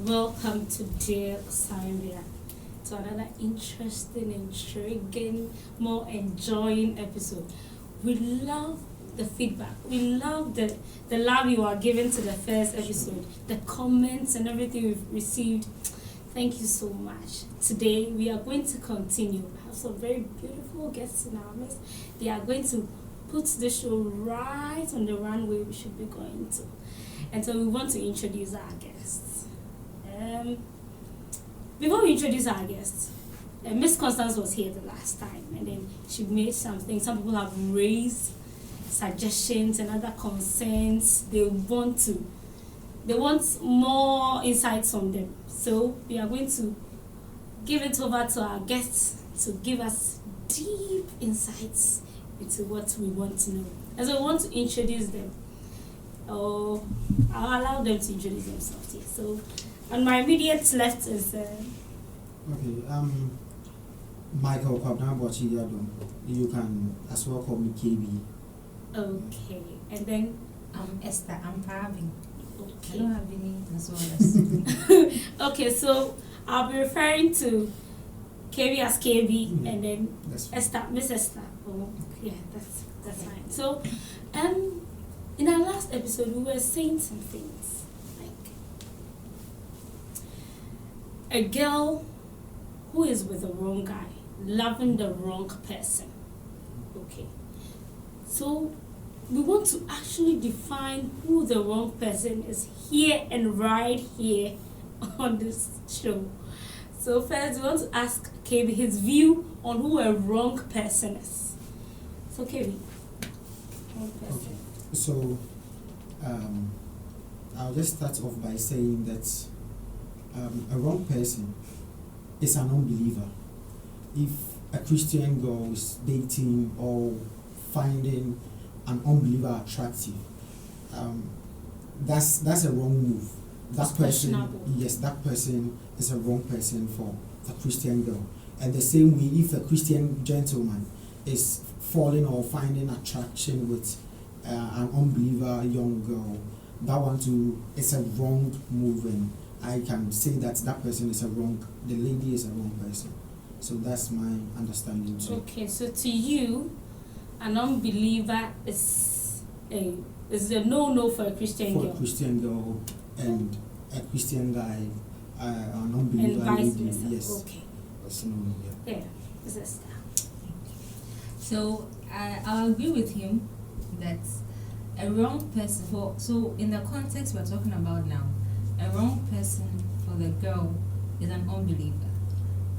welcome to dear Oseabea to another interesting, intriguing, more enjoying episode. We love the feedback. We love the love you are giving to the first episode, the comments and everything we've received. Thank you so much. Today we are going to continue. We have some very beautiful guests in our midst. They are going to put the show right on the runway we should be going to. And so we want to introduce our guests. Before we introduce our guests, Miss Constance was here the last time, and then she made something. Some people have raised suggestions and other concerns. They want more insights on them. So we are going to give it over to our guests to give us deep insights into what we want to know. And so we want to introduce them. I'll allow them to introduce themselves here. So on my immediate left is Michael Kwabna. You can as well call me KB. Okay, and then I'm Esther. I'm Pravin. okay. I don't have any as well as. Okay, so I'll be referring to KB as KB, and then Esther, Miss Esther. Oh, yeah, that's fine. So, in our last episode, we were saying some things like a girl who is with the wrong guy, loving the wrong person. Okay. So we want to actually define who the wrong person is here and right here on this show. So first, we want to ask KB his view on who a wrong person is. So KB, wrong person. Okay. So, I'll just start off by saying that a wrong person is an unbeliever. If a Christian girl is dating or finding an unbeliever attractive, that's a wrong move. That person, yes, that person is a wrong person for a Christian girl. And the same way, if a Christian gentleman is falling or finding attraction with an unbeliever young girl, that one too is a wrong move, and I can say that person is the lady is a wrong person. So that's my understanding too. Okay, so to you, an unbeliever is a no for a Christian girl. For a Christian girl and a Christian guy, an unbeliever and vice lady, versa. yes. Okay. It's no, yeah. Yeah, this is that. So I'll agree with him that a wrong person so in the context we're talking about now, a wrong person for the girl is an unbeliever,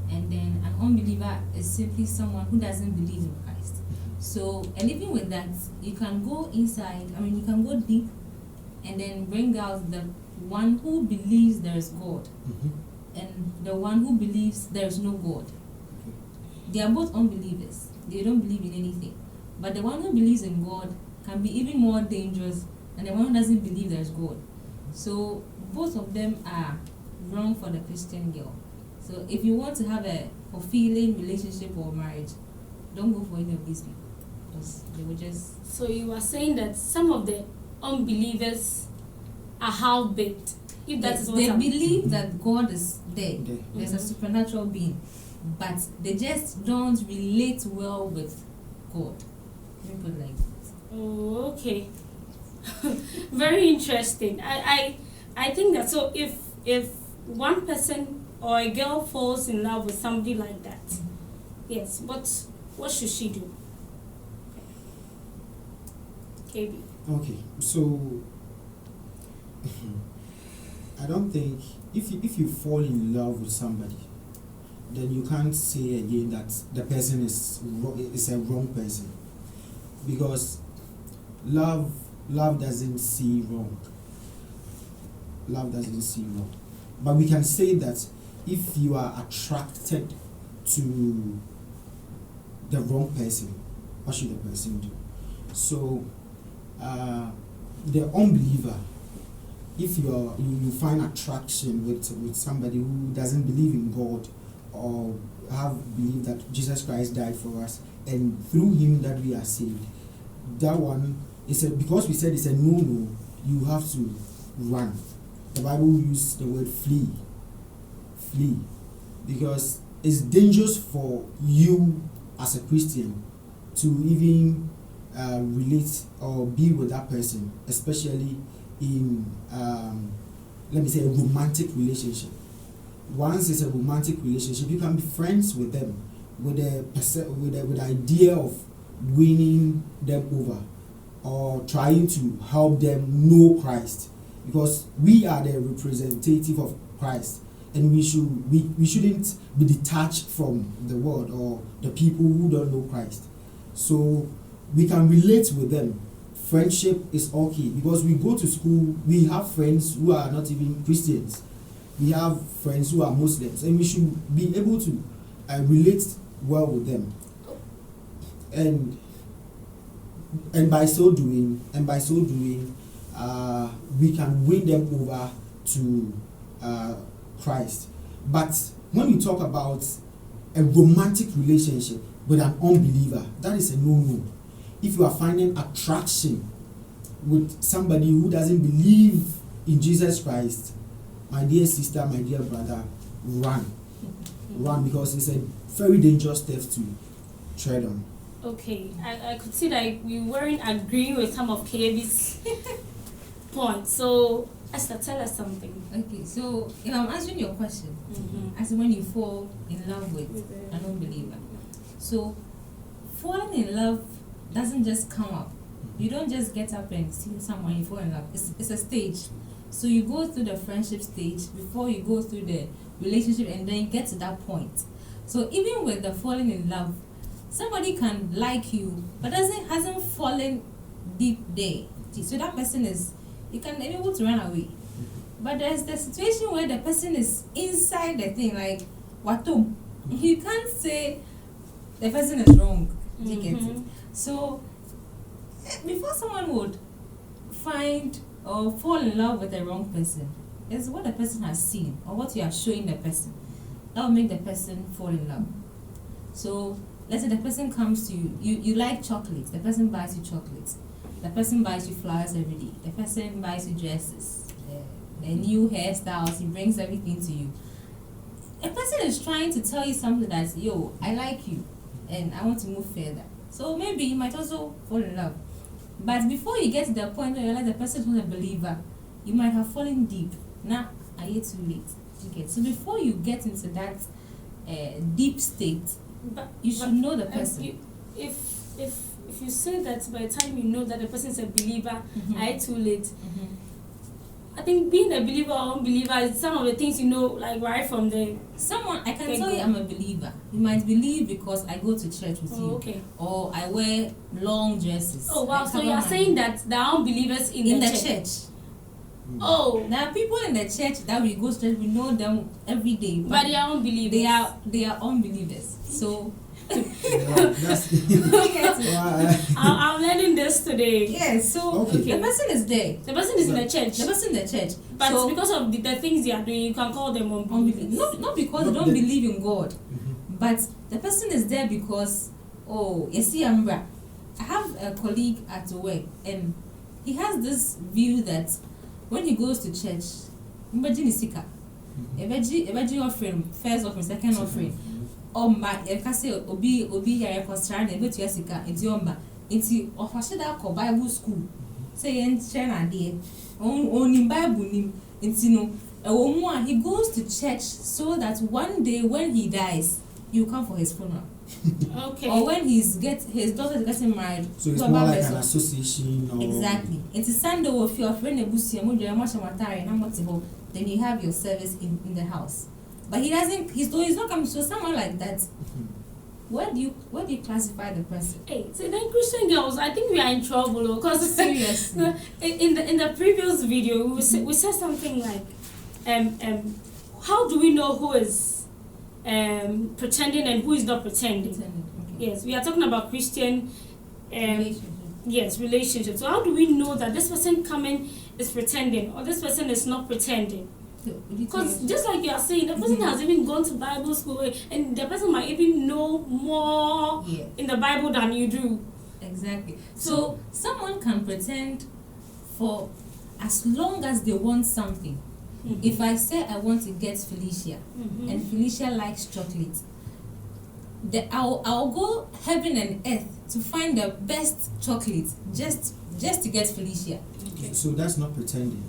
and then an unbeliever is simply someone who doesn't believe in Christ. So, and even with that, you can go inside, you can go deep and then bring out the one who believes there is God and the one who believes there is no God. They are both unbelievers. They don't believe in anything. But the one who believes in God can be even more dangerous than the one who doesn't believe there is God. So both of them are wrong for the Christian girl. So if you want to have a fulfilling relationship or marriage, don't go for any of these people, because they will just... So you are saying that some of the unbelievers are half-baked. If that is what they believe that God is there. There's a Mhm. supernatural being, but they just don't relate well with God. Let me put it like that. Oh, okay. Very interesting. I think that, so if one person or a girl falls in love with somebody like that, yes, what should she do? KB. Okay, so I don't think if you fall in love with somebody, then you can't say again that the person is a wrong person, because love doesn't see wrong. Love doesn't see wrong. But we can say that if you are attracted to the wrong person, what should the person do? So the unbeliever, if you find attraction with somebody who doesn't believe in God or have believed that Jesus Christ died for us and through him that we are saved, that one is because we said it's a no-no, you have to run. the Bible uses the word flee. Flee. Because it's dangerous for you as a Christian to even relate or be with that person, especially in let me say a romantic relationship. Once it's a romantic relationship, you can be friends with them with the idea of winning them over or trying to help them know Christ, because we are the representative of Christ, and we shouldn't be detached from the world or the people who don't know Christ. So we can relate with them. Friendship is okay, because we go to school, we have friends who are not even Christians, we have friends who are Muslims, and we should be able to relate well with them, and by so doing we can win them over to Christ. But when we talk about a romantic relationship with an unbeliever, that is a no-no. If you are finding attraction with somebody who doesn't believe in Jesus Christ, my dear sister, my dear brother, run, because it's a very dangerous step to tread on. Okay, I could see that we weren't agreeing with some of KB's points. So, Esther, tell us something. Okay, so if I'm answering your question, as when you fall in love with an unbeliever. So, falling in love doesn't just come up. You don't just get up and see someone you fall in love. It's a stage. So you go through the friendship stage before you go through the relationship, and then you get to that point. So even with the falling in love, somebody can like you but hasn't fallen deep there. So that person you can be able to run away. But there's the situation where the person is inside the thing, like watum. You can't say the person is wrong. You get it? So before someone would find or fall in love with the wrong person, it's what the person has seen or what you are showing the person that will make the person fall in love. So let's say the person comes to you like chocolates, the person buys you chocolates, the person buys you flowers every day, the person buys you dresses, the new hairstyles, he brings everything to you. A person is trying to tell you something that's, yo, I like you and I want to move further. So maybe you might also fall in love. But before you get to the point where you realize the person is not a believer, you might have fallen deep. Now, are you too late? Okay. So before you get into that deep state, you should know the person. If you say that by the time you know that the person is a believer, are you too late? I think being a believer or unbeliever is some of the things you know, like right from the I can tell you I'm a believer. You might believe because I go to church with you. Okay. Or I wear long dresses. Oh wow, so you are saying that there are unbelievers in the church? Oh. There are people in the church that we go to church, we know them every day. But they are unbelievers. They are unbelievers. So I'm learning this today. Yes, so the person is there. The person is in the church. The person in the church. But so, because of the things they are doing, you can call them unbelievers. Not because they don't believe in God. But the person is there because, you see, I have a colleague at work, and he has this view that when he goes to church, imagine Isika, offering, first offering, second offering. Say obi yare kostra na ebetu yasika enti omba enti ofasheda ko Bible school say yen share na de on Bible nim enti no he goes to church so that one day when he dies you come for his funeral. Okay. Or when his daughter is getting married. So it's more like an association or exactly. It's a Sunday if your friend ebusi amudre amashamatare na motibo, then you have your service in the house. But he doesn't. He's not coming. So someone like that, where do you classify the person? Hey, so then Christian girls, I think we are in trouble because seriously, in the previous video we said something like, how do we know who is pretending and who is not pretending? Okay. Yes, we are talking about Christian relationship. So how do we know that this person coming is pretending or this person is not pretending? Because just like you are saying, the person has even gone to Bible school and the person might even know more in the Bible than you do. Exactly. So someone can pretend for as long as they want something. If I say I want to get Felicia, Mhm. and Felicia likes chocolate, I'll go heaven and earth to find the best chocolate just to get Felicia. Okay. So that's not pretending.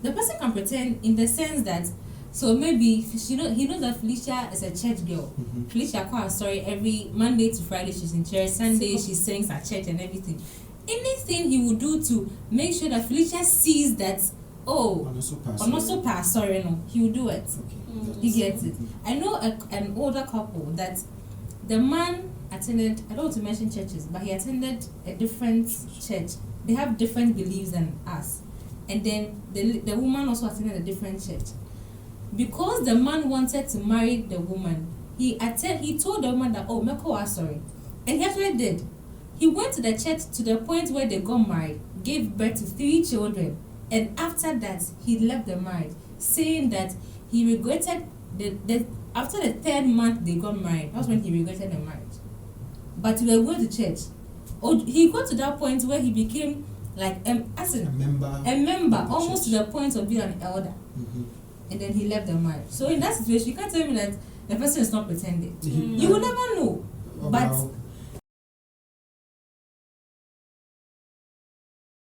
The person can pretend in the sense that, so maybe he knows that Felicia is a church girl. Mhm. Felicia every Monday to Friday she's in church, Sunday she sings at church and everything. Anything he would do to make sure that Felicia sees that, oh, I'm also pass, sorry, no, he will do it. Okay. He gets it. I know an older couple that the man attended, I don't want to mention churches, but he attended a different church. They have different beliefs than us. And then the woman also attended a different church. Because the man wanted to marry the woman, he told the woman that, oh, Meko was sorry. And he actually did. He went to the church to the point where they got married, gave birth to 3 children, and after that, he left the marriage, saying that he regretted after the 3rd month they got married. That's when he regretted the marriage. But he was going to church. He got to that point where he became like a member, almost to the point of being an elder. Mhm. And then he left the marriage. So in that situation, you can't tell me that the person is not pretending. Mhm. You will never know. But